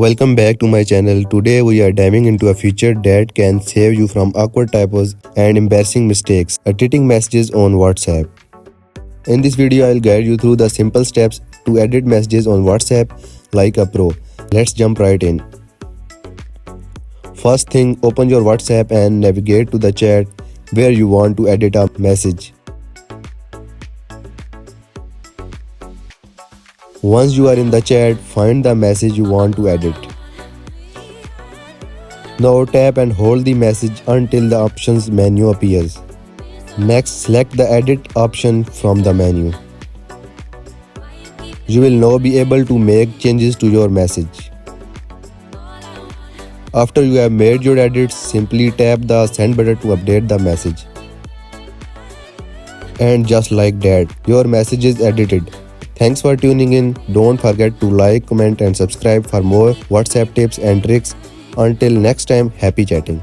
Welcome back to my channel. Today we are diving into a feature that can save you from awkward typos and embarrassing mistakes, editing messages on WhatsApp. In this video I'll guide you through the simple steps to edit messages on WhatsApp like a pro. Let's jump right in. First thing, open your WhatsApp and navigate to the chat where you want to edit a message. Once you are in the chat, find the message you want to edit. Now tap and hold the message until the options menu appears. Next, select the edit option from the menu. You will now be able to make changes to your message. After you have made your edits, simply tap the send button to update the message. And just like that, your message is edited. Thanks for tuning in. Don't forget to like, comment and subscribe for more WhatsApp tips and tricks. Until next time, happy chatting.